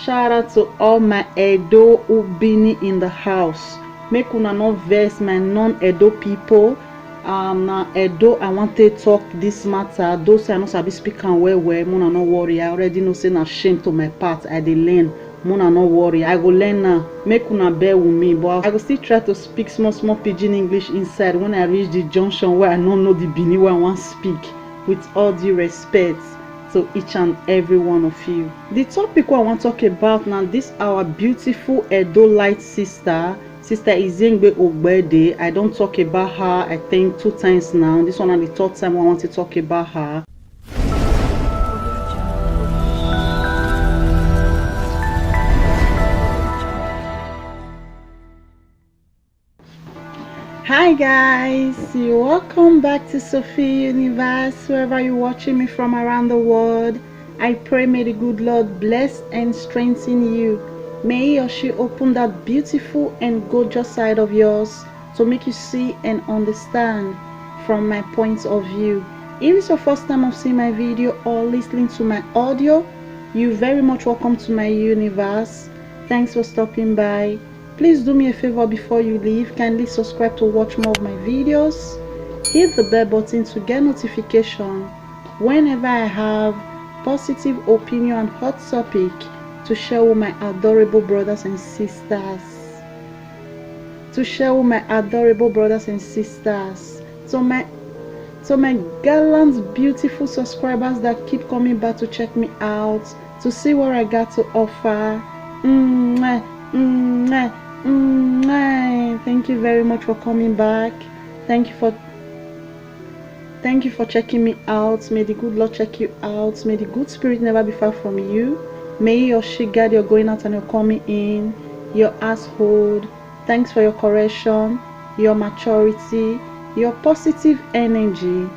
Shout out to all my Edo Ubini in the house. Make una no vex my non-Edo people. Na Edo I want to talk this matter. Those I know sabi speak and well, muna no worry. I already know say na shame to my part. I dey learn. Muna no worry. I go learn now. Make una bear with me, but I go still try to speak small pidgin English inside when I reach the junction where I don't know the Bini where I want to speak. With all due respect to each and every one of you. The topic I want to talk about now, this our beautiful Edo light sister Izengbe Ogbede. I don't talk about her I think 2 times now. This one is the 3rd time I want to talk about her. Hi guys, welcome back to Sophie Universe. Wherever you're watching me from around the world, I pray may the good Lord bless and strengthen you. May he or she open that beautiful and gorgeous side of yours to make you see and understand from my point of view. If it's your first time of seeing my video or listening to my audio, you're very much welcome to my universe. Thanks for stopping by. Please do me a favor before you leave. Kindly subscribe to watch more of my videos. Hit the bell button to get notification whenever I have positive opinion and hot topic to share with my adorable brothers and sisters. So my gallant, beautiful subscribers that keep coming back to check me out, to see what I got to offer. Thank you very much for coming back. Thank you for checking me out. May the good Lord check you out. May the good spirit never be far from you. May he or she guide your going out and your coming in, your household. Thanks for your correction, your maturity, your positive energy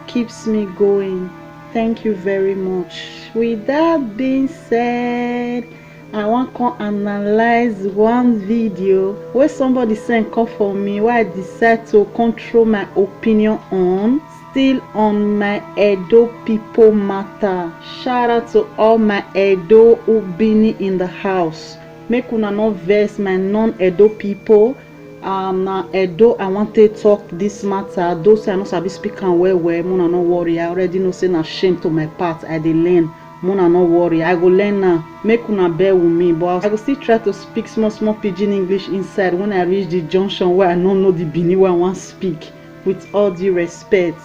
keeps me going. Thank you very much. With that being said, I want to analyze one video where somebody sent call for me, where I decide to control my opinion on, still on my Edo people matter. Shout out to all my Edo Ubini in the house. Make una no vex my non-Edo people. Na Edo I want to talk this matter. Those I know sabi speak and well, muna no worry. I already know say na shame to my part. I dey learn. Muna no worry. I go learn now. Make una bear with me, but I go still try to speak small pidgin English inside when I reach the junction where I don't know the Bini where I want to speak. With all due respect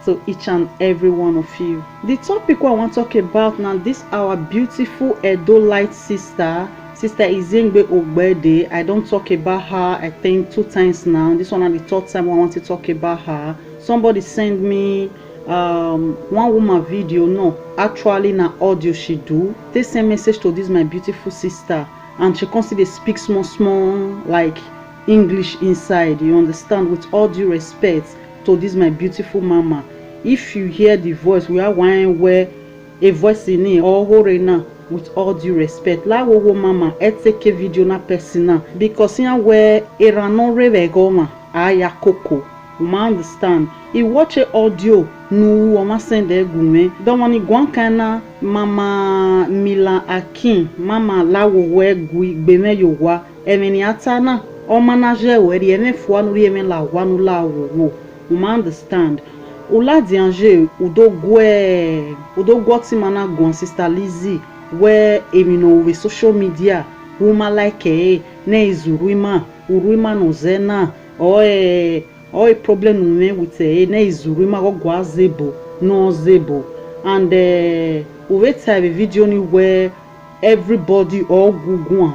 to each and every one of you. The topic I want to talk about now, this our beautiful Edo light sister Izengbe Ogbede. I don't talk about her I think 2 times now. This one is the 3rd time I want to talk about her. Somebody sent me one woman video, no, actually na audio she do. They send message to this my beautiful sister, and she constantly speak small like English inside, you understand. With all due respect to this my beautiful mama, if you hear the voice, we are one where a voice in it or horena. With all due respect, la wo mama eteke video na persona because here where era no reve goma aya koko. You understand? He watch a audio nu wama sende gume. Don't want guankana mama Mila Akin mama la wo we gui beme yowa emeni atana o manager we ri eme fo anu ri eme la wanu la wo. You understand? Ula dianje udo gwati mana gwan sister Lizzie where emino we social media woman like ne izurima urima no zena or a problem with ne izurima go zebo no zebo, and we wait have a video where everybody all go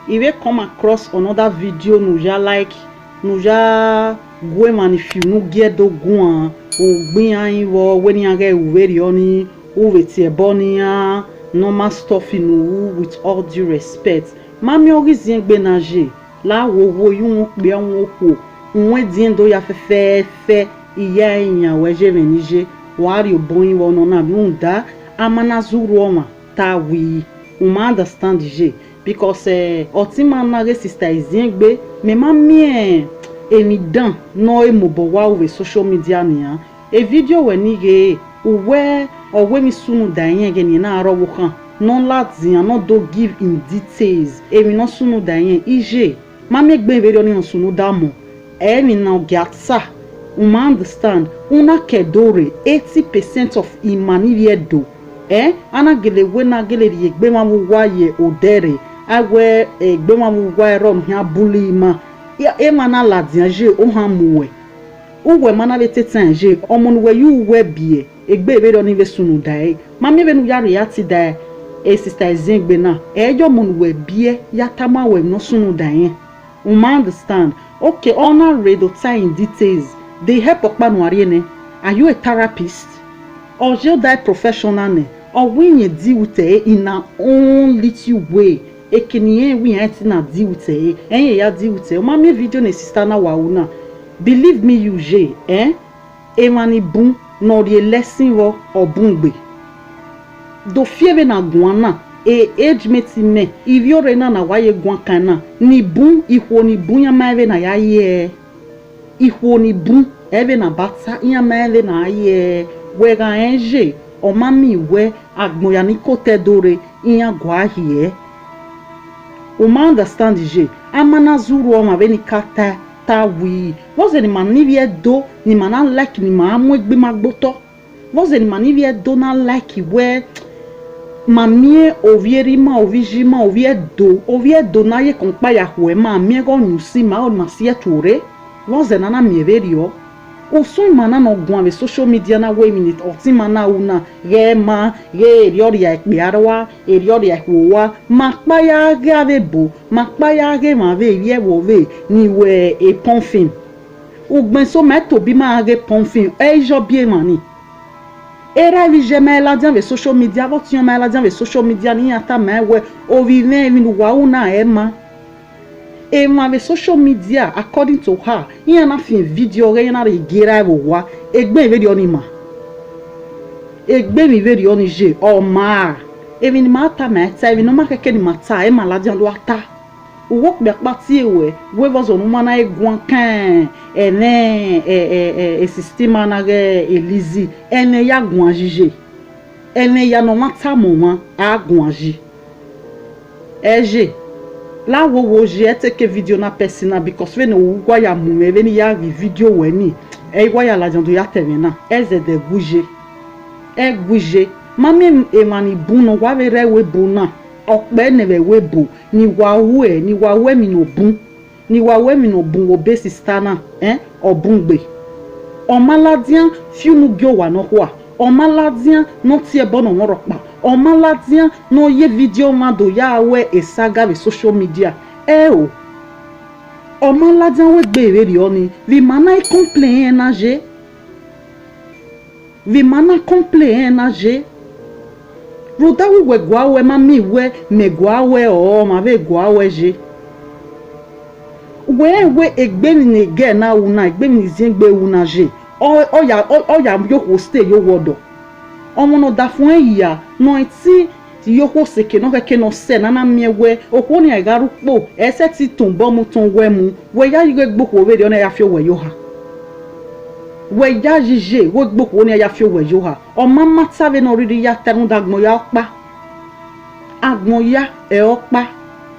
if come across another video nuja like nuja go man if you no get do go o gbin ayin wo when you get very oni o wait e bonia normal stuff in with all due respect. Mami orizien gbenaje la wo yun pe won ko nwe din do ya fe iya eyan we je menije wari obon wo no na bi unda amana zuru oma ta wi understand je because otima na re sister Izengbe me mami emi dan no e mo bo wa we social media ni a video we ni ge uwe owe mi sunu da yen ge ni na aro wo kan non Latin, not do give in details. Emi no sunu dayen ije. Mami egbe veri oni no sunu damo. Emi na gatsa. Uma understand. Una kedore 80% of imani viedo. Ana gele wena gele egbe ma wuwa ye odere. Awe egbe ma wuwa ron hia bulima. Ema na Latin je o hamuwe. Uwe mana bete tanje. Omonwe yu we bie. Egbe veri oni ve sunu daye. Mami venu yari yati daye. Sister Ezengbe na ejo mun we bie yatama we no sunu dayen. Understand? Okay, honor read or in details. They help okpa no ariene. Are you a therapist? Or you die professional ne? Or when you deal with it in our own little way. Ekeniye we ain't na deal with it. Enye ya deal with it. Mami video ne sister na wauna. Believe me you je, Emani bun no the lesson wo obungbe. Do fieve na guana age meti me ivyo rena na waye guan kana ni bun ihwo ni bun ya maeve na ya ye ihwo ni bun eve na bata ya maeve na ye wega enje o mami we agbon ya ni kote dore iya gwa hie o ma understand je amana zuru o ma be ni kata ta wi woze ni manivie do ni mana like ni ma amu egbe magboto woze ni manivie do na like we mamie ovierima ovijima oviedo na ye kompa ya hwe ma mie go nyusi ma o masie tore woze na na mieverio o so mana no gwan ve social media na we minute oti mana una ge ma ge eriori ya ekpiarwa eriori ya hwowa ma pa ya ga ve bo ma pa ya ge ma ve ye wo ve ni we e ponfin ugben so ma to bi ma ge ponfin e jo bien mani era vi jamais la dans les social media votre yon la dans les social media ni ata ma we o vive mi wa una ema e ma ve social media according to her yan na fin video re na re gira wo wa egbe video ni ma egbe mi video ni je o ma e mi ma ata ma ta e no ma keke ni ma ta e ma la dans lo ata wo be parti we was on mana egwan kan ene systema na ge elizi ene ya gwan jije ene ya no mata mo a gwan ji eje la wo je take video na persona because we no gwa ya mu me ni ya video we ni e gwa ya la jando ya termina eze de bouger e bouger mami e mani buno gwa ve re we bona okpe neve webo ni wawe mi no bun ni wawe mi no bun wo base stana obungbe o maladian fiunu gyo wa no kwa o maladian no tie bono ngoropa o maladian no ye video mado ya we esaga ve social media o maladian we gbe ri oni vi mana e complain na je vi mana complain na je Roda we gwawe mami we me gwawe o ma ve gwawe je. We egbe mi ne ge na una egbe mi zingbe una je. O ya yo ko stay yo wodo. Omo no da fun eya no ti yo ko seke no keke no se na na mi we okwo ni agaru po ese ti tun bo mu tun we mu we ya yo gbo ko we de ona ya fi we yo ha. We ya jije we gboko ni ya fi we yo ha o mama tave no riri ya tenu dagbon ya pa agbon ya e opa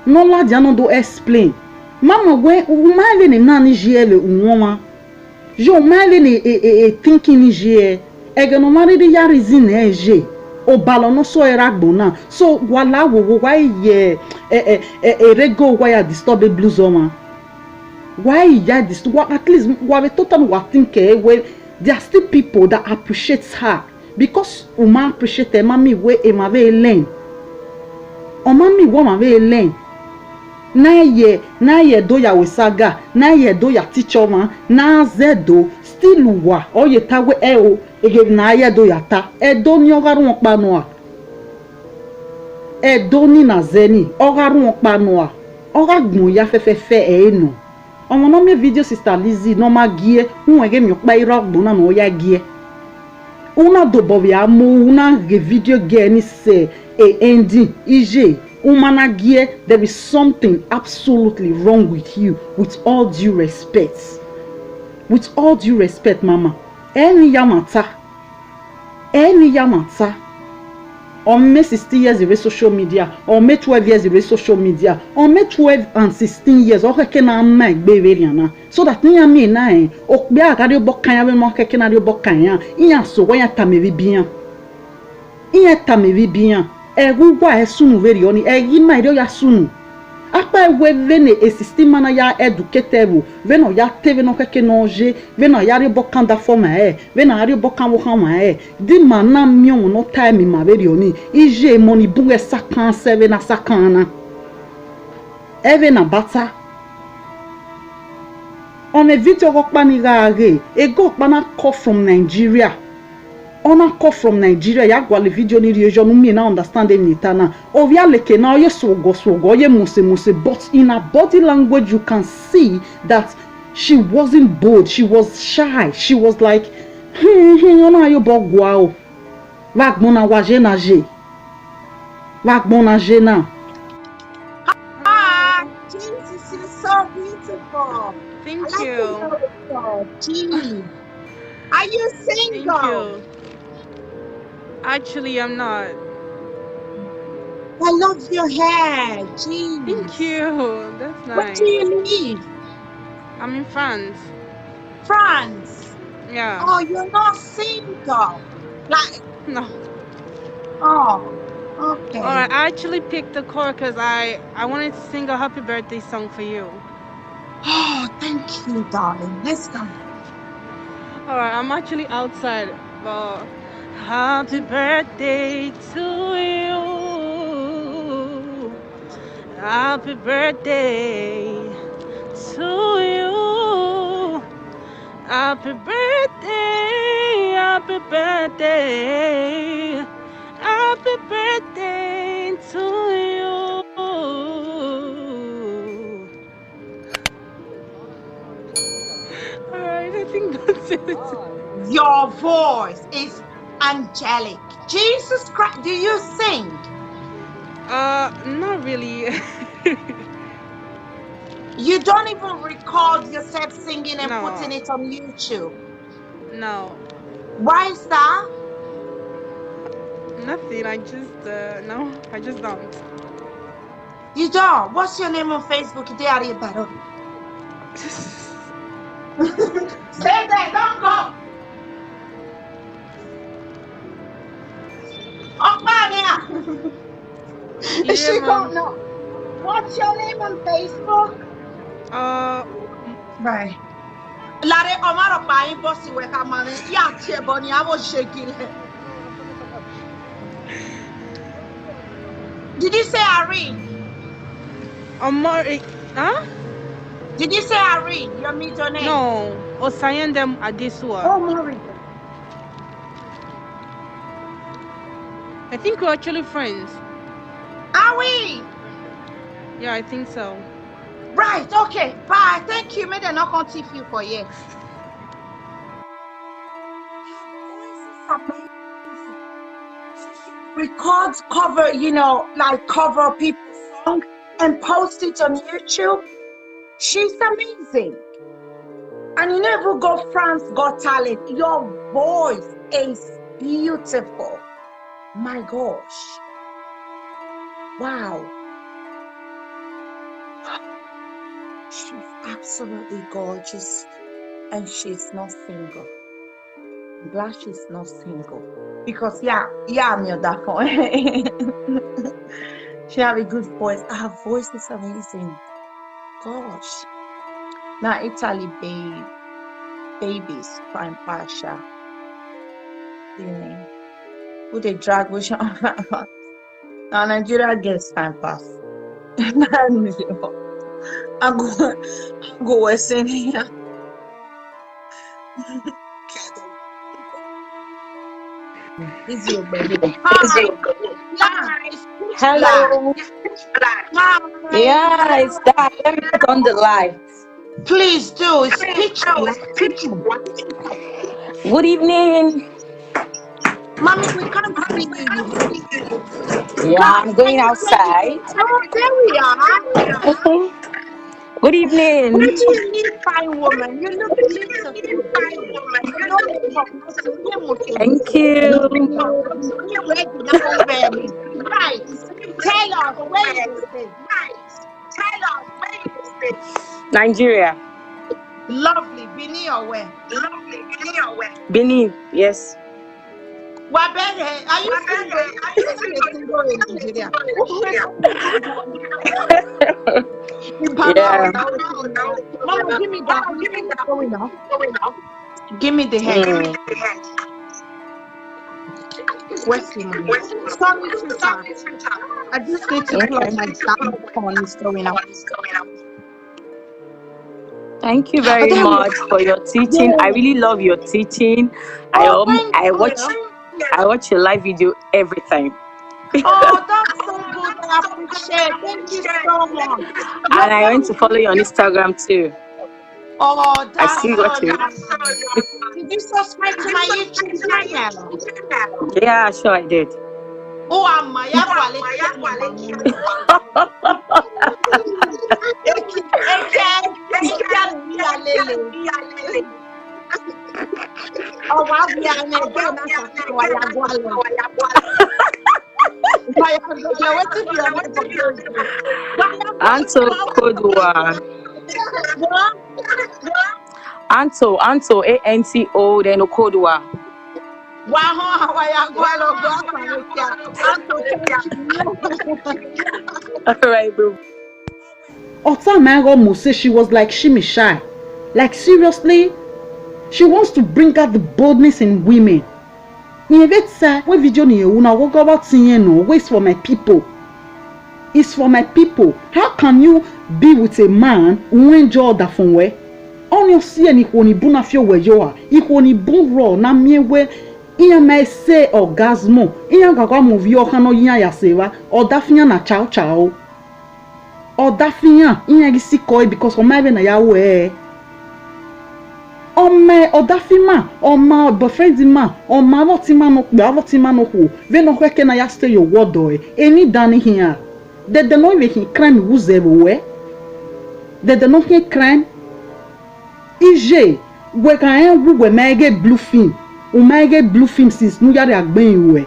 no la dia no do explain mama we ma le ni na ni je le unwoma jo ma le ni thinking ni je e ga no ma riri ya reason e je o balo no so era gbon na so wala wo wa ye rego wa ya disturb blues oma. Why ya this? At least we total think where there are still people that appreciate her because uma appreciate her mami we e ma ve learn. O mami wo ma ve learn. Na ye do ya we saga, na ye do ya teacher ma, na zedo still wa. O ye ta we o e na ye do ya ta. E do ni ogaru won pa no a. E do ni na zeni ogaru won pa no a. Oga gbon ya fefe e no. Omo no me video sister Lizzy no ma gie un ege mi pa iro gbona no ya gie una do bobi amu una ge video ge ni se ending ije umana gie there is something absolutely wrong with you with all due respect mama any yamata On met 60 years in social media, on met 12 years in social media, on met 12 and 16 years, on keke na make baby na. So that ni ami na o be agade bo kan ya mo keke na de bo kan ya. Iya so wa ya tamevi bien. Iya tamevi bien. E gugwa e sunu veri oni e yima ide ya sunu. Apa we vene e system na ya educated veno ya teve no keke noje veno ya re bokan da forma veno ya re bokan wo kan di mana mion no time ma veri oni ije money bunge sakan seve na sakana eve na bata on a video go panigare e go pana call from Nigeria. On a call from Nigeria, ya gwa le video ni region mi na understand ni tana. Ovia leke na ye sogo ye muse but in her body language you can see that she wasn't bold, she was shy. She was like ona yo bogwa o. Vagbona waje na je. Vagbona je na. Ah, Jesus, you're so beautiful. Thank I like you. your Gee. Are you single? Thank you. Actually, I'm not. I love your hair. Gee. Thank you. That's nice. Where do you live? I'm in France. France. Yeah. Oh, you're not single. Like, No. oh, okay. All right. I actually picked the chord because I wanted to sing a happy birthday song for you. Oh, thank you, darling. Let's go. All right. I'm actually outside, but happy birthday to you. Happy birthday to you. Happy birthday, happy birthday, happy birthday to you. Alright, I think that's it. Your voice is angelic. Jesus Christ, do you sing? Not really. You don't even record yourself singing and No. putting it on YouTube. No, Why is that? nothing. I just don't. You don't. What's your name on Facebook? They are better. Stay there, don't go. Yeah, She Mom. don't know. What's your name on Facebook? Right. Lare Omar buying bossy work a man. Yeah, Bonnie, I was shaking her. Did you say Irene? Huh? Did you say Irene? Your middle name? No. Osayendem Adesua. Oh, Mary. I think we're actually friends. Are we? Yeah, I think so. Right, okay. Bye. Thank you. May they not continue you for years. Records, cover, like cover people's song and post it on YouTube. She's amazing. And you never go France Got Talent. Your voice is beautiful. My gosh. Wow. She's absolutely gorgeous. And she's not single. I'm glad she's not single. Because I'm your that point. She have a good voice. Her voice is amazing. Gosh. Now Italy babies prime Pasha. You know. Who they drag which now Nigeria gets time pass. I go Western here. This is your baby. Hello. Yeah, it's that. Let me put on the lights. Please do. It's pictures. Good evening. Mommy, we can't see you. Yeah, I'm going outside. Oh, there we are. Good evening. Good evening, fine woman. You look beautiful. You know, Thank you. Right. Tell us where you stay. Nigeria. Lovely. Bini or where? Benin. Yes. Wabere, are you single? Are you still single in Nigeria? Yeah. Mama, give me that. Going off. Give me the head. Mm. Where's the money? Sorry, sweetheart. I just need to plug my damn phone. Is going up. Thank you very much for your teaching. I really love your teaching. I watch your live video every time. Oh, that's so good. I appreciate. Thank you so much. And I went to follow you on Instagram too. Oh, that's I see what you. Did you subscribe to my YouTube channel? Yeah, sure I did. Oh, I'm my Anto Kodua. Anto ANTO then Okodua. Alright, bro. Otamago Mose, she was like shimmy shy. Like seriously, she wants to bring out the boldness in women. When video ni una go about no waste for my people. It's for my people. How can you be with a man who enjoy that from where? On your see any koni buna fio where you are. Ikoni bun raw na miewe. Iya may say orgasmo. Iya gaga movie o kano iya ya seva. Or dafinya na chow chow. Or dafinya iya gisi koi because o my na yawe. O my o dafima o my boyfriend ma o my avotima no who. Ve no kweke na ya stay your word o. Any dani here. They don't even crime who's everywhere. They don't hear crime. IJ, we can we get blue film. We get blue film since New Year agben we.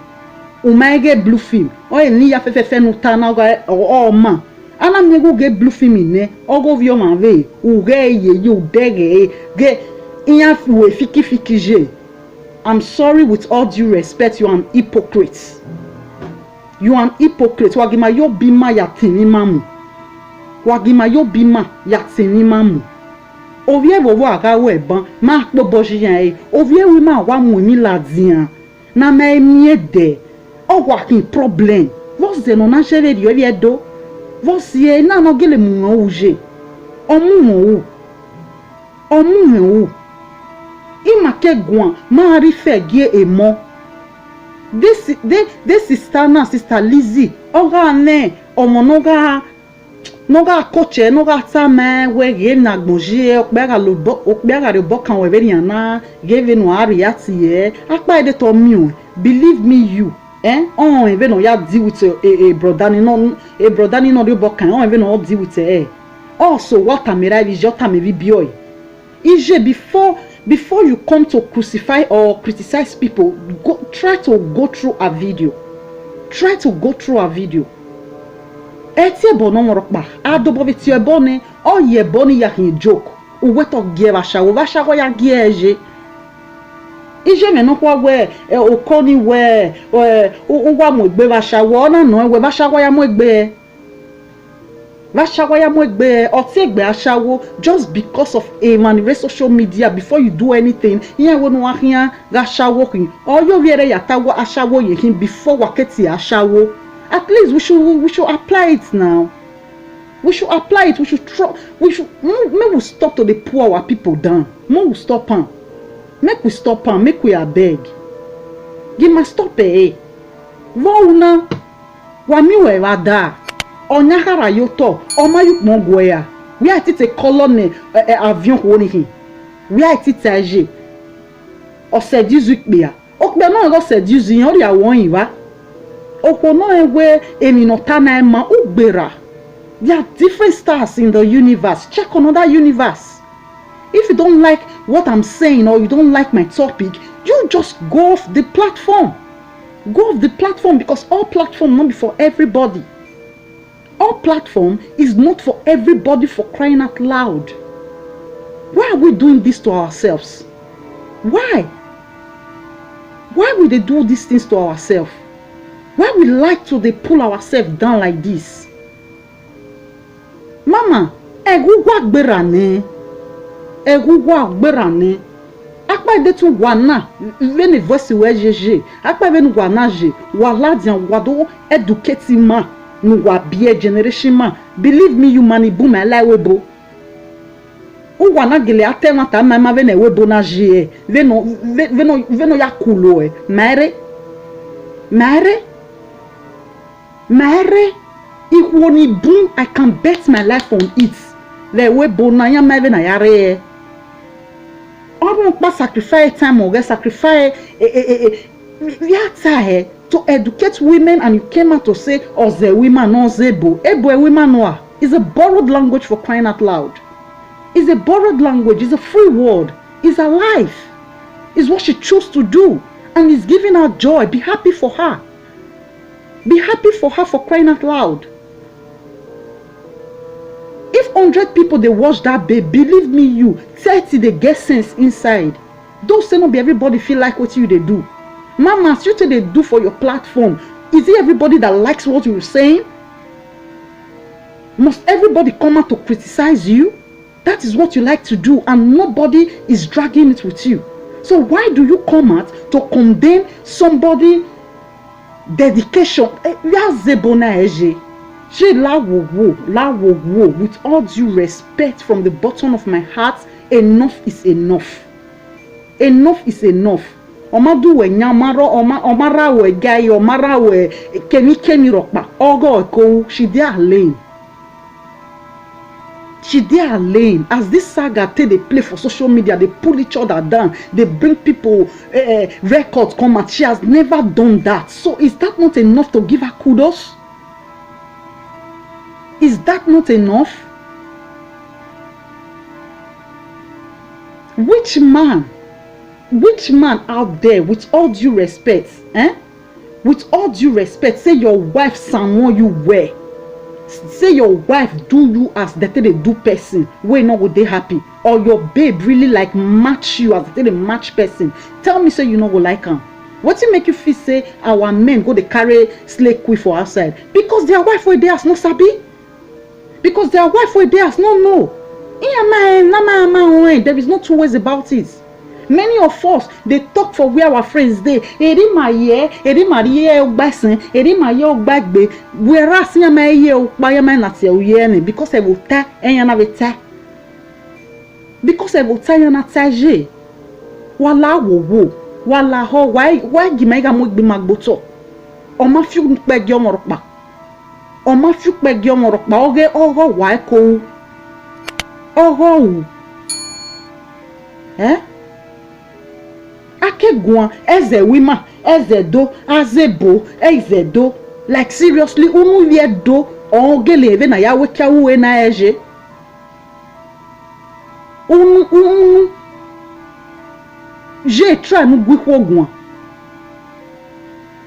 We get blue film. O ni ya fefe no tana o man. Ana me go get blue film in ne. O go vio man ve. U ge ye you dege ge iya we fiki je. I'm sorry with all due respect, you are an hypocrite. You are an hypocrite. Wagima yo bima ya tini mamu. Wagima yo bima ya tini mamu. Ovie vovo agawe ban ma kpo bojiyan e. Ovie wi ma wa mu mi ladian. Na me miede. O wakin problem. Você não na chere dio vie do. Você na no gele mu uje. Omu o. Ima ke gwan ma ri fe gie emo. This sister na sister Lizzie oga ne omo noga coach noga tama we ge na gbonje okpega re bo kan we very na give no ariati e apa ede to mi o believe me you on even no ya deal with a brother ni no re bo kan on even no deal with also what amera is your time be boy ije before you come to crucify or criticize people, try to go through a video. Eti bono morokpa. Adobo viti ebone. O ye boni ya hin joke. Uwe to gie vashawo ya gieje. Ije me no kwa we okoni we uwa mo gbe vashawo na no we vashawo ya mo gbe. Oti egbe ashawo just because of a manipulate social media before you do anything. Iya wo no ahia gashawo kin. O yo viere yatawo ashawo ye hin before waketi ashawo. At least we should apply it now. We should apply it. We should stop to the pour our people down. We stop am. Make we stop am. Make we abeg. Give ma stop Wo una wa mi we wada. Onyahara yoto omayu mongoya we are tite colonne avion woni hin we are tite age o se 18 pia o pe na go se 18 yan ri awon yin wa o ko na ewe emi no ta na ma ugbera There are different stars in the universe. Check another universe. If you don't like what I'm saying or you don't like my topic, you just go off the platform. Go off the platform, because all platform not be for everybody. All platform is not for everybody, for crying out loud. Why are we doing this to ourselves? Why? Why would they do these things to ourselves? Why we like to they pull ourselves down like this? Mama, egugwa gberane. Egugwa gberane. Akpa de tu wana, vene voice wejeje. Akpa venu wana je, wala dian wado educate ma, nu wa biye generation ma. Believe me, you mani boom my life webo. U wana gele atema ta mama vene webo na je. Veno ya kulo e. Mare. Iwoni boom, I can bet my life on it. Le webo na ya ma vena yare. I don't want to sacrifice time or sacrifice to educate women, and you came out to say, oh, the women no zebo. Ebo women no. It's a borrowed language, for crying out loud. It's a borrowed language. It's a free word. It's a life. It's what she chose to do, and it's giving her joy. Be happy for her. Be happy for her, for crying out loud. If 100 people they watch that babe, believe me, you 30 they get sense inside. Don't say not be everybody feel like what you they do. Mama, what they do for your platform? Is it everybody that likes what you're saying? Must everybody come out to criticize you? That is what you like to do, and nobody is dragging it with you. So why do you come out to condemn somebody dedication? With all due respect, from the bottom of my heart, enough is enough. Enough is enough. Omadu we nyamaro, omara we guy, omara we kemi rokpa. Ogo eko, she there lane. She there lane. As this saga they play for social media, they pull each other down, they bring people records come out. She has never done that. So is that not enough to give her kudos? Is that not enough? Which man out there, with all due respect, with all due respect, say your wife someone you wear, say your wife do you as they do person, we not would they happy, or your babe really like match you as they match person, tell me, say you know go like her. What it make you feel say our men go they carry slave queen for outside? Because their wife were there as no sabi. Because their wife were there as no know. There is no two ways about it. Many of us, they talk for where our friends they. Whereas because I will tell and I will tell. Because I will tell you not tell. Wala wo. Wala ho. Why gimega mo be magboto? O ma fiu pe gyomorokpa. Oma fukpe gyomorokpa oge ogo wa ko ogo akegwan eze wima eze do azebo eze do, like seriously unu wie do ogele eve na ya wekia uwe na eje unu je try mu gwikwo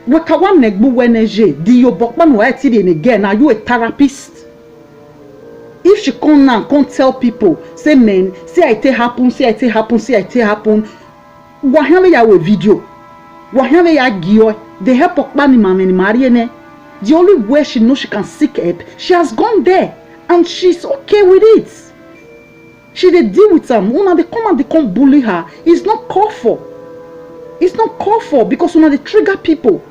Wakawan negbu weneje, di yo bokman wa etiri again. Are you a therapist? If she come now, can't tell people, say men, say it happen, Wahame ya we video. Wahame ya giyo. They help okbani mama ni mariene. The only way she knows she can seek help, she has gone there, and she's okay with it. She they deal with them. Una they come and they can't bully her. It's not called for. It's not called for, because una they trigger people.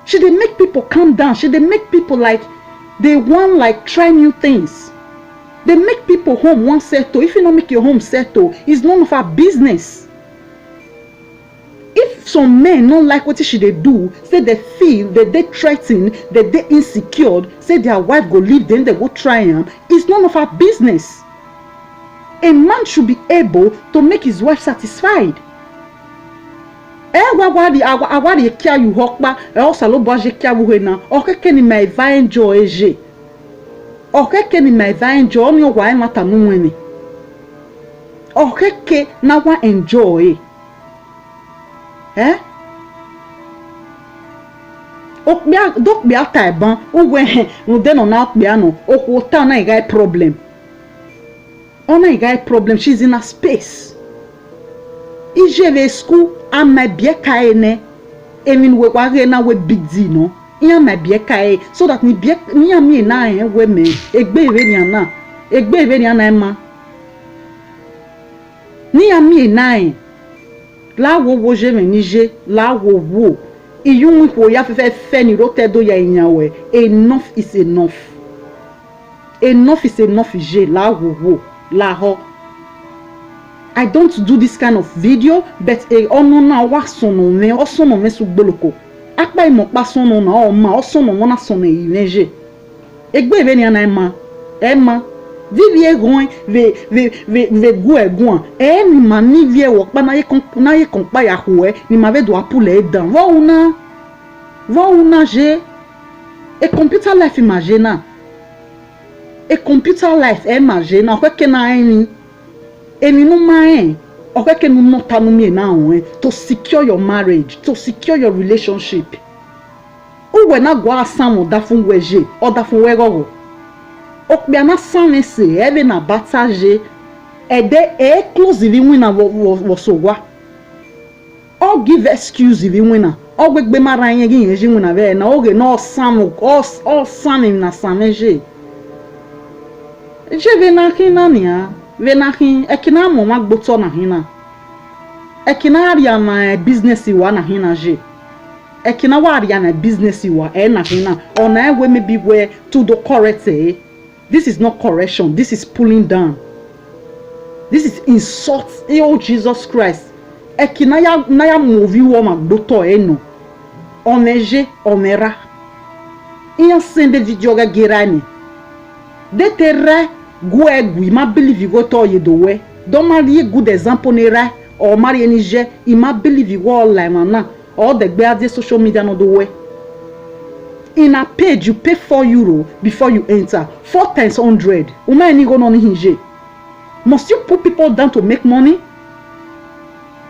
Should they make people calm down? Should they make people like they want like try new things? They make people home one settle. If you don't make your home settle, it's none of our business. If some men don't like what should they do, say they feel that they threaten, that they insecure, say their wife go leave them, they go try them, it's none of our business. A man should be able to make his wife satisfied. Awadi kia you hokba, also lo boje kia wuhena, okeke ni my enjoy eje. okeke ni my va enjoy ni wa mata nu wini okeke na wa enjoy okbia dokbia ta ban uwe nde no na okbia no okwota na igai problem ona igai problem. She's in a space ijeve school ama bie kaene emin we wage na we big d no iya ma bie kae so that ni bie ni ami na we me egbe iwe ni ana egbe iwe ni ana ma ni ami na la wo je me nije la wo iyun ko ya fe ni rote do ya iyanwe enough is enough is enough je la wo la ho. I don't do this kind of video, but ono na wa sono me o sono me su gboloko apa imo pa sono na o ma o sono wona sono ineje egbe be ni ana ema vivi egun ve gu egun ni ma ni vie wo pa na ye kon pa ya ho ni ma ve do apule dan wo una je e computer life imagine e computer life imagine ko ke na eni no man okeke no nota no me na to secure your marriage, to secure your relationship. Uwe na gwa asan da fun weje o da fun wegogo okbia na san se ebe na bataje ede close the winner wo sogwa or give excuse the winner o gbegbe mara yin gi yin ji winner be na oge no san o san na sameje je be na kinania venahin ekina mo magboto na hina ekina aria na business wa na hina je ekina wa aria na business wa na hina ona ewe maybe where to do correct this is not correction, this is pulling down, this is insult. Oh Jesus Christ, ekina ya na ya movie wa magboto no oneje omera iya sende video ga gerani de terre Gouegui, ma believe you go to yedowe. Don't marry a good example nera or marry any je. I ma believe you go online na or the bear social media no the way. In a page you pay €4 before you enter. 4 times 100. Uma any go no hinje. Must you put people down to make money?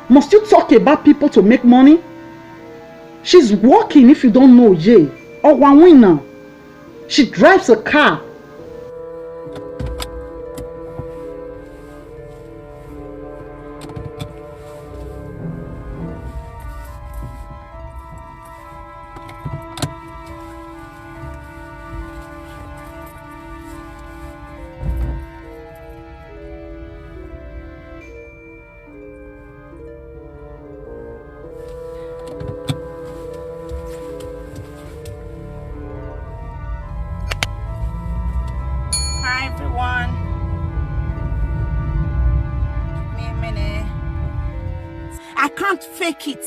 Must you talk about people to make money? She's working if you don't know Jay. Or one winner. She drives a car. everyone. Give me a minute. I can't fake it.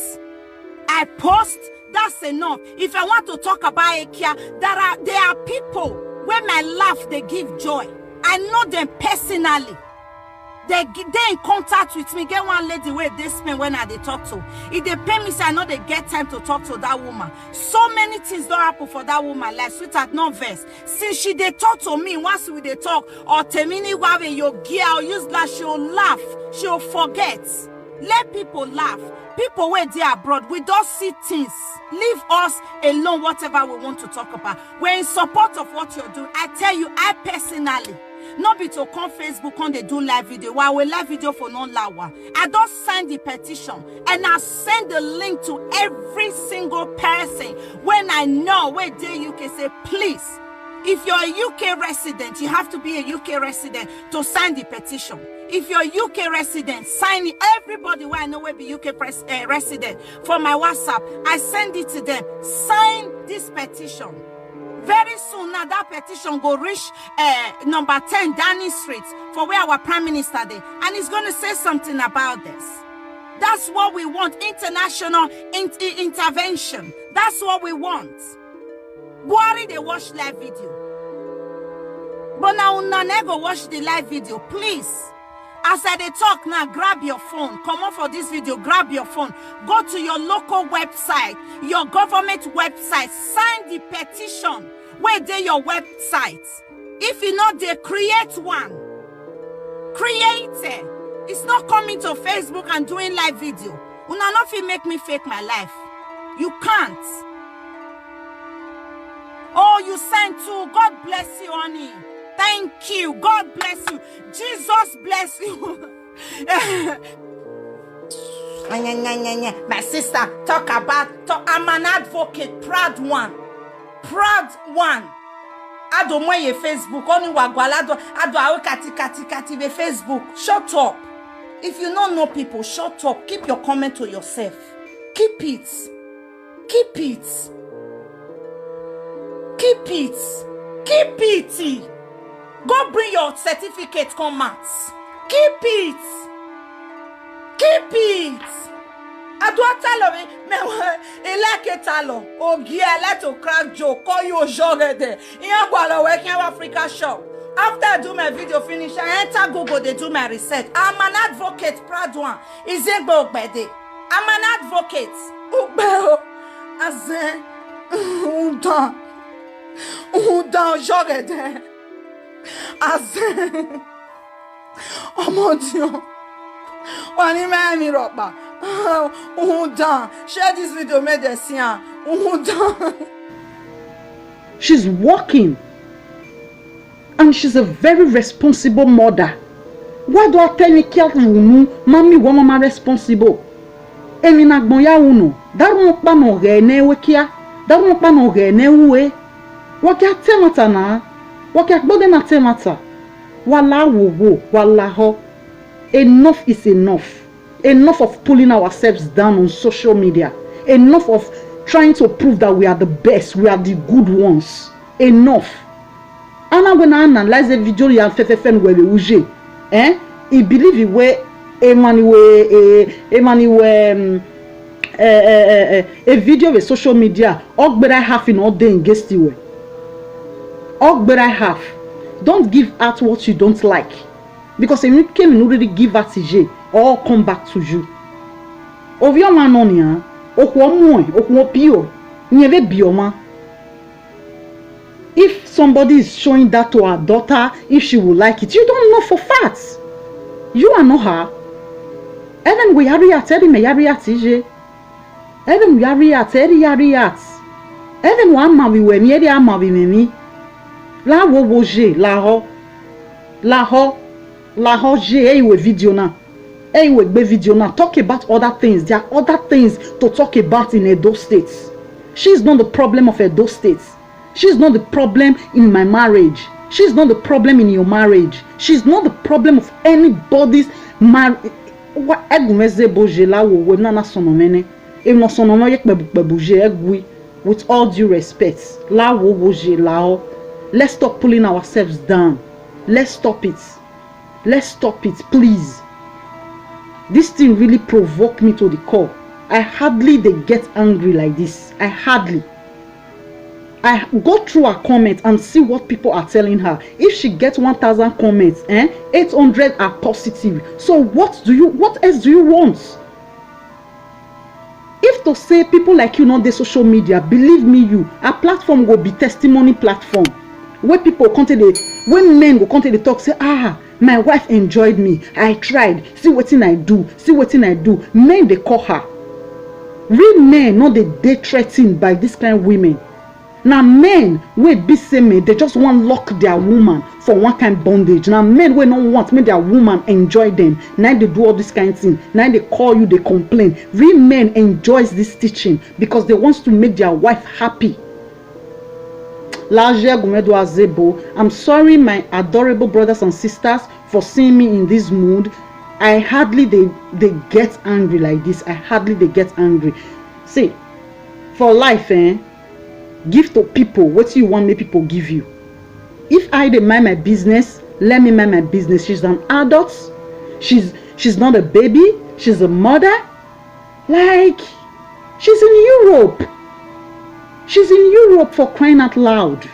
I post, that's enough. If I want to talk about Ekia, there are people where my laugh, they give joy. I know them personally. They in contact with me. Get one lady where they spend when they talk to. If they pay me, so I know they get time to talk to that woman. So many things don't happen for that woman. Like sweetheart, no verse. Since they talk to me, once we they talk, or Temini Wawe, your gear, or use that, she'll laugh. She'll forget. Let people laugh. People where they are abroad, we don't see things. Leave us alone, whatever we want to talk about. We're in support of what you're doing. I tell you, I personally, not be to come Facebook when they do live video. While we live video for non-law. I don't sign the petition and I send the link to every single person when I know where they UK say, please, if you're a UK resident, you have to be a UK resident to sign the petition. If you're a UK resident, sign it. Everybody where I know will be UK resident for my WhatsApp, I send it to them. Sign this petition. Very soon now that petition go reach number 10 Downing Street for where our Prime Minister there, and he's going to say something about this. That's what we want, international intervention. That's what we want. Buhari they watch live video, but now never watch the live video, please. As I they talk now, grab your phone. Come on for this video, grab your phone. Go to your local website, your government website. Sign the petition. Where they your website. If you know they create one. Create it. It's not coming to Facebook and doing live video. Una not fit make me fake my life. You can't. Oh, you sent too. God bless you, honey. Thank you. God bless you. Jesus bless you. My sister, I'm an advocate, proud one. Proud one. Ado moye Facebook, only wagwalado, ado awe kati be Facebook. Shut up. If you don't know people, shut up. Keep your comment to yourself. Keep it. Keep it. Keep it. Keep it. Go bring your certificate, come out. Keep it. Keep it. Adwatalo me eleketalo ogie let to crack joke call you jogede in gwalo working Africa shop. After I do my video finish, I enter Google, they do my research. I'm an advocate, proud one. Is it Bede? I'm an advocate. Ubeo Azen Udan jogede Azen Omodio Wani me roba. Share this video, medicine. She's working, and she's a very responsible mother. Why do I tell me that mommy wa mama responsible? Emi na gbon ya uno. Daru pa no re ne wekia. Daru pa no re ne we. Wakia temata na. Wakia gbode na temata. Wala wo wala ho. Enough is enough. Enough of pulling ourselves down on social media. Enough of trying to prove that we are the best, we are the good ones. Enough. And I'm gonna analyze the video you have where we uje. He believe it where a video with social media. All better half in all day in guest you. All better half. Don't give out what you don't like. Because if you came and already give out CJ, all come back to you. Of your man on ya, if somebody is showing that to her daughter, if she will like it, you don't know for facts. You are not her. Even we are at Eddie Mayariat CJ. Even we are at Eddie Yariat. Even one man we were near ama we me. La wo woje, la ho je we video na. We video now. Talk about other things. There are other things to talk about in Edo State. She's not the problem of Edo State. She's not the problem in my marriage. She's not the problem in your marriage. She's not the problem of anybody's marriage. With all due respect, let's stop pulling ourselves down. Let's stop it. Let's stop it, please. This thing really provoked me to the core. I hardly they get angry like this. I go through her comments and see what people are telling her. If she gets 1,000 comments, 800 are positive. So what else do you want? If to say people like you on the social media, believe me, a platform will be testimony platform where people when men go come to the talk, say, my wife enjoyed me. I tried. See what I do. Men they call her. Real men, not they threatened by this kind of women. Now men will be same, they just want lock their woman for one kind of bondage. Now men will not want make their woman enjoy them. Now they do all this kind of thing. Now they call you, they complain. Real men enjoys this teaching because they want to make their wife happy. I'm sorry, my adorable brothers and sisters, for seeing me in this mood. I hardly they get angry like this. I hardly they get angry. See, for life, give to people what you want me people give you. If I dey mind my business, let me mind my business. She's an adult. She's not a baby. She's a mother. Like, she's in Europe. She's in Europe, for crying out loud.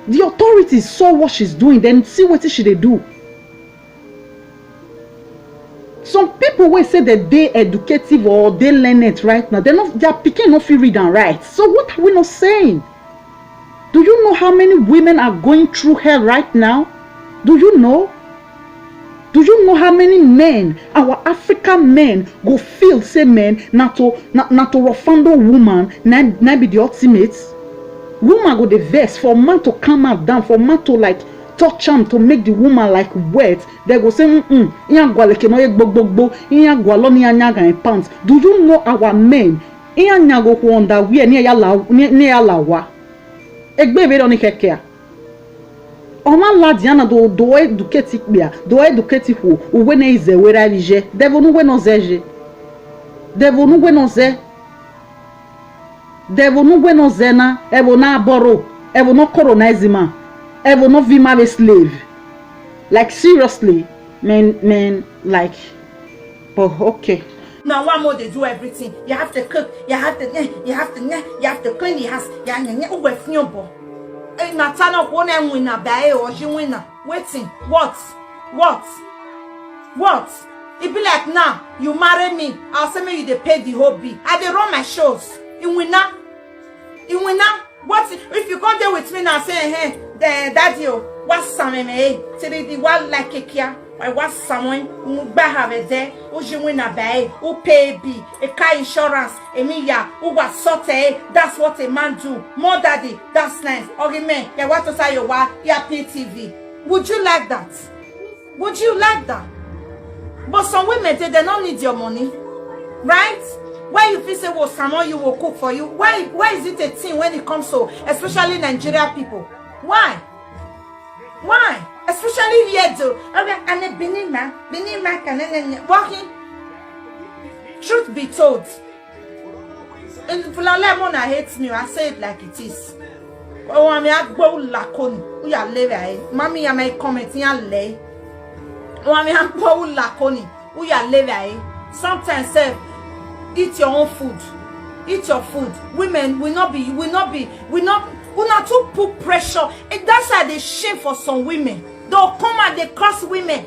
The authorities saw what she's doing, then see what she they do. Some people will say that they educative or they learn it right now. They're not, their picking not feel read and write. So what are we not saying? Do you know how many women are going through hell right now? Do you know? Do you know how many men, our African men, go feel say men not to refando woman, na be the ultimate? Woman go the verse for man to come out down, for man to like touch him to make the woman like wet. They go say iya gwa leke no ye gbogbo, iya gwa lo ni anyaga in pants. Do you know our men? Iya nyago ko underwear ni ya lawa. Egbe be don ni keke. Oma la diana do educate bia, do educate fu, uwe ne ize we ralije. Devo nu we no zeje. Devo nu we no ze. Devo nu we no zena, evo na aboro, evo no colonize man. Ever not be married slave. Like seriously, men like. But okay. Now one more they do everything. You have to cook. You have to clean the house. Oh, with your boy. Natana one winner by or she winner. Waiting. What? It be like now you marry me. I'll send me you they pay the whole bill. I they run my shows. In winner. What if you come there with me now say, hey, daddy, what's some me? Till the one like a kia, I was someone who have it there, who you win a bay, who pay B, a car insurance, a media, who was sorted. That's what a man do. More daddy, that's nice. Okay, man, yeah, what to say you are, yeah, PTV. Would you like that? But some women, they don't need your money, right? Why you feel say, well, someone you will cook for you? Why is it a thing when it comes to, especially Nigeria people? Why? Especially here too. And a Benima, walking. Truth be told, and Fulalem hates me. I say it like it is. Oh, I mean, I go lakoni. We are leve. Mommy, I may comment in lay. Oh, I mean, I go lakoni. We are leve. Sometimes say. Eat your own food. Eat your food. Women will not too put pressure. And that's why they shame for some women. They'll come and they curse women.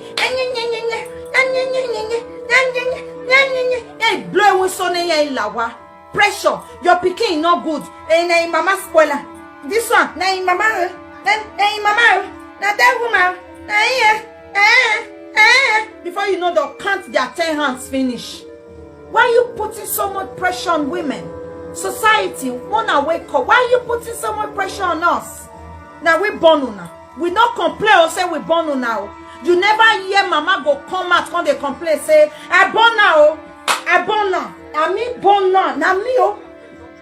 Blow whistle lawa. Pressure. Your picking not good. And mama spoiler. This one. Now mama. Now that woman. Before you know they'll count their 10 hands finish. Why are you putting so much pressure on women? Society, wanna wake up. Why are you putting so much pressure on us? Now we born now. We not complain or say we born now. You never hear mama go come out when they complain say, I born now. I mean born now. Now me oh.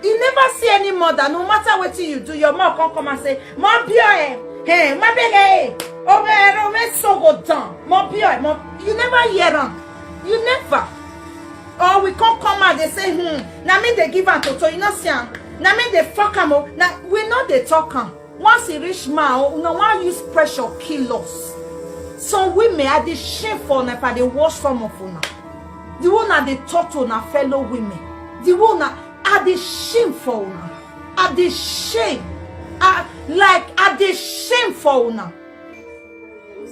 You never see any mother, no matter what you do, your mom come and say, Mom pure, hey, my baby, over so go down. Mom pure, you never hear them. You never. Or we can't come out, they say, now me they give her to you know, see, now me they fuck them, now we know they talk them. Once he reach man, no one use pressure kill us. Some women are the shame for them, but they wash some of them. The one that they talk to na fellow women. The one that are the shame for them. Are the shame. Are the shame for them.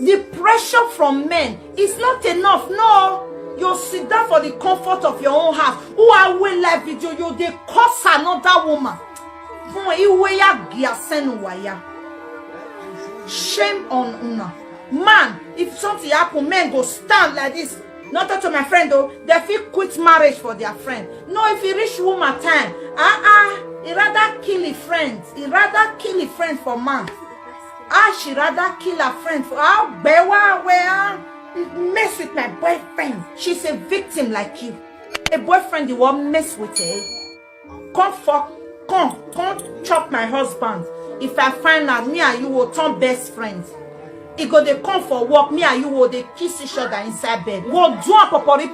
The pressure from men is not enough, no. You sit down for the comfort of your own house. Who are we live video? You they curse another woman. Shame on una. Man, if something happen, men go stand like this. Not to my friend though, they feel quit marriage for their friend. No, if you reach woman time, he rather kill a friend. He rather kill a friend for man. She rather kill a friend for mess with my boyfriend. She's a victim like you. A boyfriend you won't mess with her. Come chop my husband. If I find out, me and you will turn best friends. He go they come for work, me and you will they kiss each other inside bed. Go do a popori.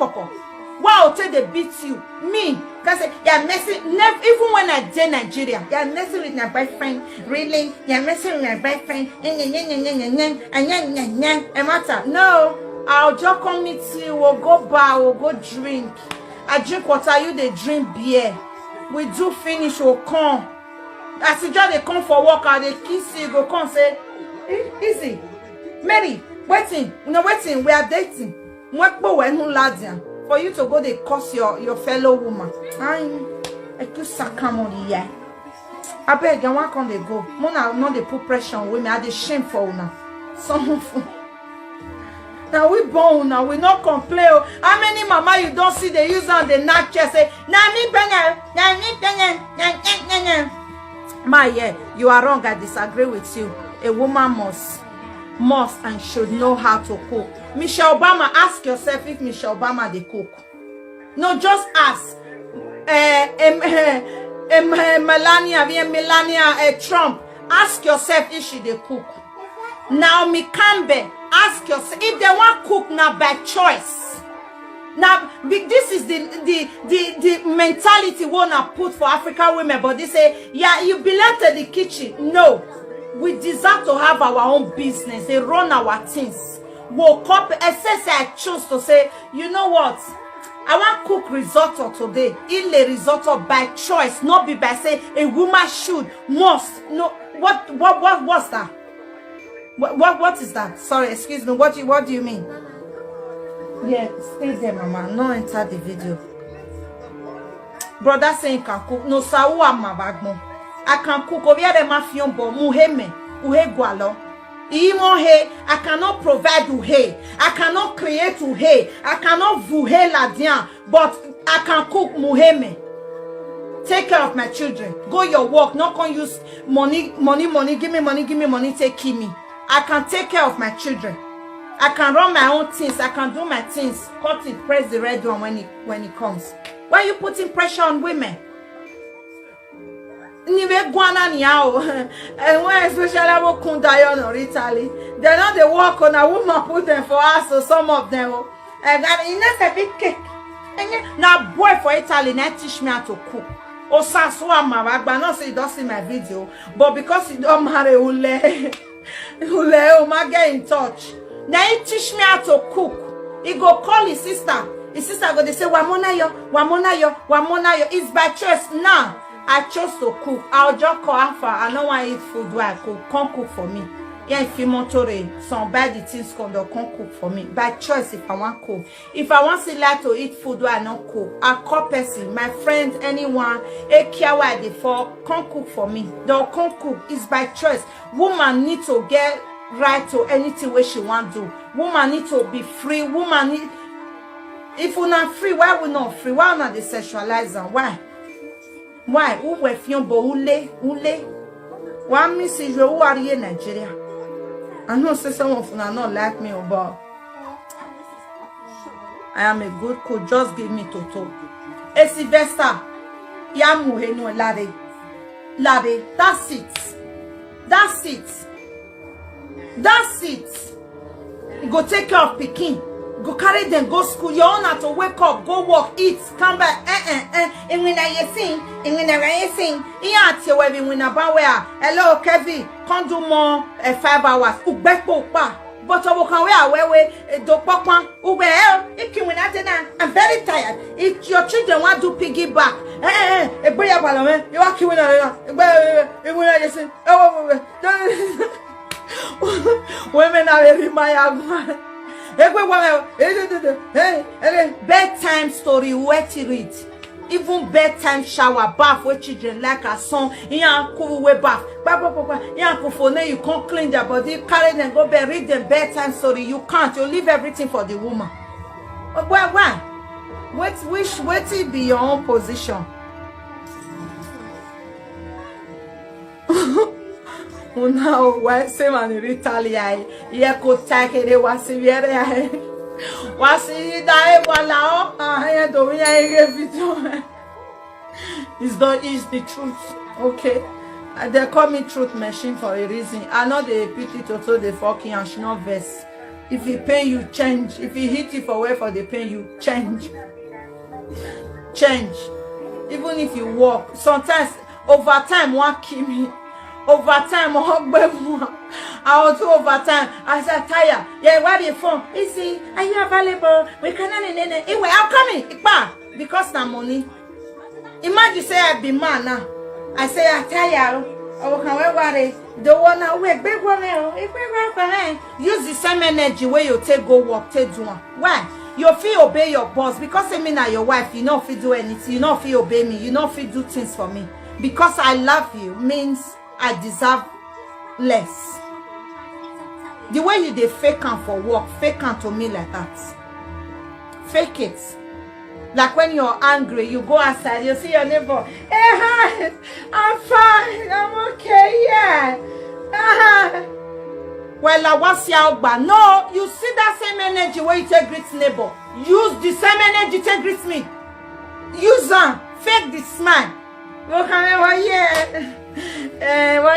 Wow, till they beat you. Me, because you're messing, even when I did Nigeria, you're messing with my boyfriend. Really? You're messing with my boyfriend. No, I'll just come meet you, we'll go bar, we'll go drink. I drink water, you they drink beer. We do finish, we'll come. As you just they come for work, and they kiss you, go come say, easy. Mary, waiting, we are dating. For you to go, they curse your fellow woman. I I beg, I want come they go. Mona not they put pressure on women. I they shame for una. Some of you. Now we born now, we not complain. How many mama you don't see they use on the knock chair say, my yeah, you are wrong. I disagree with you. A woman must and should know how to cook. Michelle Obama, ask yourself if Michelle Obama they cook. No, just ask. Melania Trump, ask yourself if she they cook. Naomi Campbell, ask yourself if they want cook now by choice. Now this is the mentality wanna put for African women, but they say, yeah, you belong to the kitchen. No, we deserve to have our own business. They run our things. Woke up, I choose to say, you know what? I want cook risotto today. Eat a risotto by choice, not be by say a woman should, must. No, what's that? What is that? Sorry, excuse me. What do you mean? Yeah, stay there, mama. No enter the video. Brother saying can cook. No sawa mabagmo. I can cook. Obiade mafion bo muheme uhe gualo. I cannot provide uhe. I cannot create uhe. I cannot vuhe ladian. But I can cook muheme. Take care of my children. Go your work. Not gonna use money. Give me money. Take me. I can take care of my children. I can run my own things. I can do my things. Cut it. Press the red one when it comes. Why are you putting pressure on women? And when especially Kundayon or Italy, they're not the work on a woman put them for us, so some of them. And that's a big cake. Now, boy for Italy, now teach me how to cook. Oh, Sasua Mavagba, not say he does see my video, but because he don't marry Ule, ma get in touch. Now he teach me how to cook. He go call his sister. His sister go, they say, Wamona yo. It's by choice. Now, I chose to cook. I'll just call Alpha. I don't want to eat food where I cook. Come cook for me. Yeah, if you montore, some bad things come, they'll come cook for me. By choice, if I want cook. If I want to eat food where I don't cook, I call person, my friend, anyone, a care where they for, come cook for me. They'll come cook. It's by choice. Woman need to get right to anything where she want to do. Woman need to be free. Woman need. If we're not free, why we not free? Why not the sexualizer? Why? Why? Who we fion bo ule? One miss is who are in Nigeria. I know some of you are not like me, but I am a good cook. Just give me Toto. A Sylvester. Yamu no lade. That's it. You go take care of Peking. Go carry them, go school. You own to wake up, go work, eat, come back. And when I sing, yeah, till we win about where. Hello, Kevin, can't do more 5 hours. But I can wear do papa. If you win at I'm very tired. If your children want to piggyback, you are killing women are very my bedtime story, where to read. Even bedtime shower, bath, where children like a song, you cool way bath. You can't clean their body, carry them, go bed, read them bedtime story. You can't, you leave everything for the woman. Why? Wait till be your own position. Now, why say man in Italy? I could take it. Was it it's the truth, okay? They call me truth machine for a reason. I know they pity to the fucking and she not vest. If he pay you, change. If he hit you for where for the pain, you change. Even if you walk, sometimes over time won't kill me. Overtime, I will do overtime. I said, tired. Yeah, where the phone? Easy. Are you available? We cannot. Anyway, I'm coming. Because I'm money. Imagine say I be man now. I say I tired. Oh, can we worry? The one now work. Big woman. Use the same energy where you take go work, take do one. Why? You feel obey your boss because I mean, your wife. You know if you do anything. You know if you obey me. You know if you do things for me. because I love you means I deserve less. The way you dey fake am for work, fake am to me like that. Fake it. Like when you're angry, you go outside, you see your neighbor. Hey, hi, I'm fine, I'm okay, yeah. Well, I was but no, you see that same energy where you take greet neighbor. Use the same energy to greet me. Use them. Fake the smile.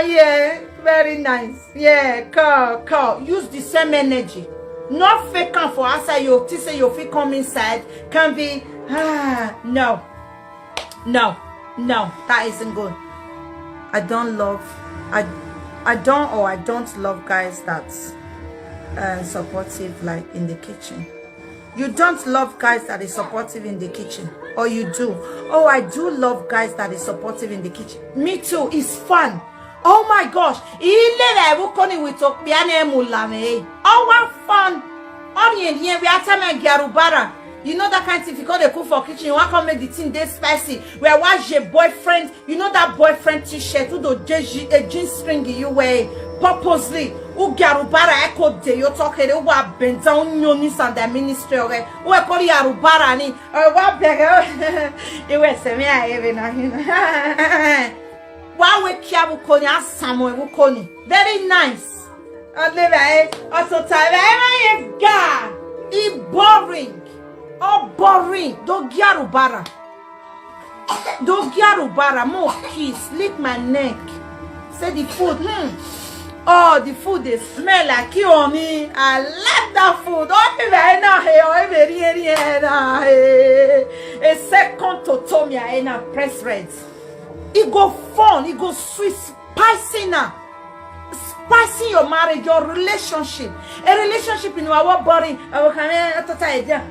Yeah, very nice. Yeah, call. Use the same energy. Not fake am for outside. You say you fit come inside. Can be no, that isn't good. I don't love guys that's supportive like in the kitchen. You don't love guys that is supportive in the kitchen, or you do? Oh, I do love guys that is supportive in the kitchen. Me too. It's fun. Oh my gosh. Oh, what fun. You know that kind of thing, if you call the cook for kitchen, you want to make the thing this spicy. Where was your boyfriend? You know that boyfriend t-shirt, who do jeans string you wear purposely. Who garubara echo de you talk here, who are bent down yonis and the ministry of it. Who are calling Yarubara ni or what beggar? You were semi even. Why we kiabu konya Samuel Wukoni? Very nice. Also time God. It's boring. Oh, boring. Don't Yarubara. More kiss. Lick my neck. Say the food. Oh, the food they smell like you on me. I love that food. A second to Tomia in a press red. It go fun. It go sweet, spicy now. Spicy your marriage, your relationship. A relationship in our body. I will come here.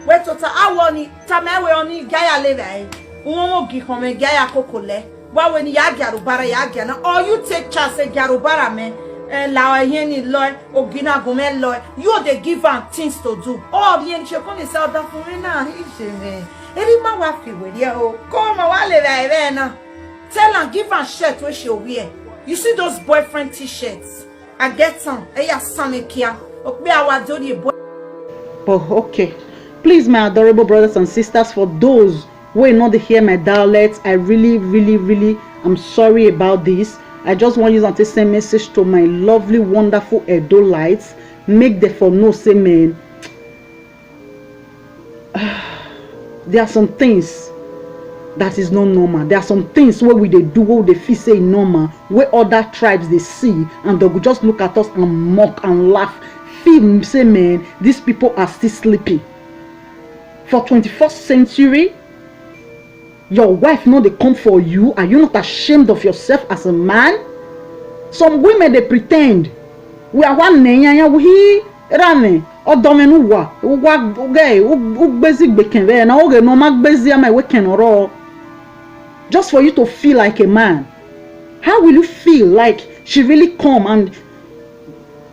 Wait, I want it. Tame we only Gaya leve. Umo gikome Gaya kokole. Why when ya garubara ya gana? Or you take chance a garubara me. La yeni loy ogina gome loy. You the give am things to do. Oh, the enchekon is out of na. Every man wa fi with you. Come wa leve na. Tell am give am shirt where she wear. You see those boyfriend t-shirts? I get some. Oh, okay. Please, my adorable brothers and sisters, for those who will not hear my dialect, I really am sorry about this. I just want you to send a message to my lovely, wonderful Edolites. Make them for no say, man. There are some things that is not normal. There are some things where we they do what they feel say normal, where other tribes they see and they will just look at us and mock and laugh. Feel say, man, these people are still sleeping. For 21st century, your wife know they come for you. Are you not ashamed of yourself as a man? Some women they pretend we are one nenya we rane o domenu wa gay u basic beken ve na oge no mag bezi am weekend oro. Just for you to feel like a man. How will you feel like she really come and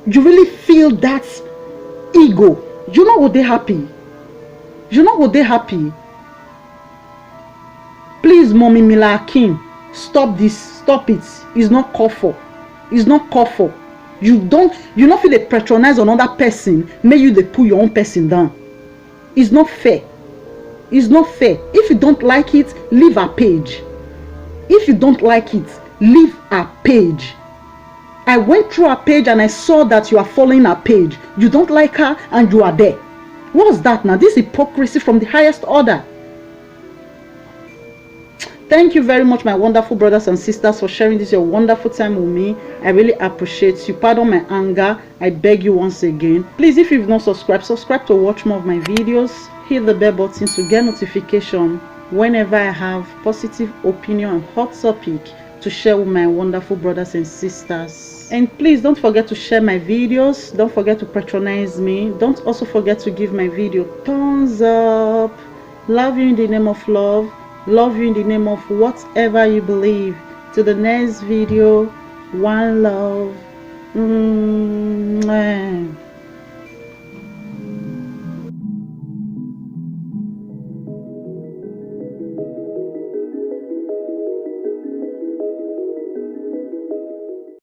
you really feel that ego? You know what they happy? You know what they happy? Please, Mommy Mila Akin, stop this. Stop it. It's not called for. It's not called for. You not feel they patronize another person, may you they pull your own person down. It's not fair. It's not fair. If you don't like it, leave our page. If you don't like it, leave our page. I went through her page and I saw that you are following her page. You don't like her and you are there. What's that now? This is hypocrisy from the highest order. Thank you very much, my wonderful brothers and sisters, for sharing this your wonderful time with me. I really appreciate you. Pardon my anger. I beg you once again. Please, if you've not subscribed, subscribe to watch more of my videos. Hit the bell button to get notification whenever I have positive opinion and hot topic to share with my wonderful brothers and sisters. And please don't forget to share my videos. Don't forget to patronize me. Don't also forget to give my video thumbs up. Love you in the name of love. Love you in the name of whatever you believe. To the next video. One love.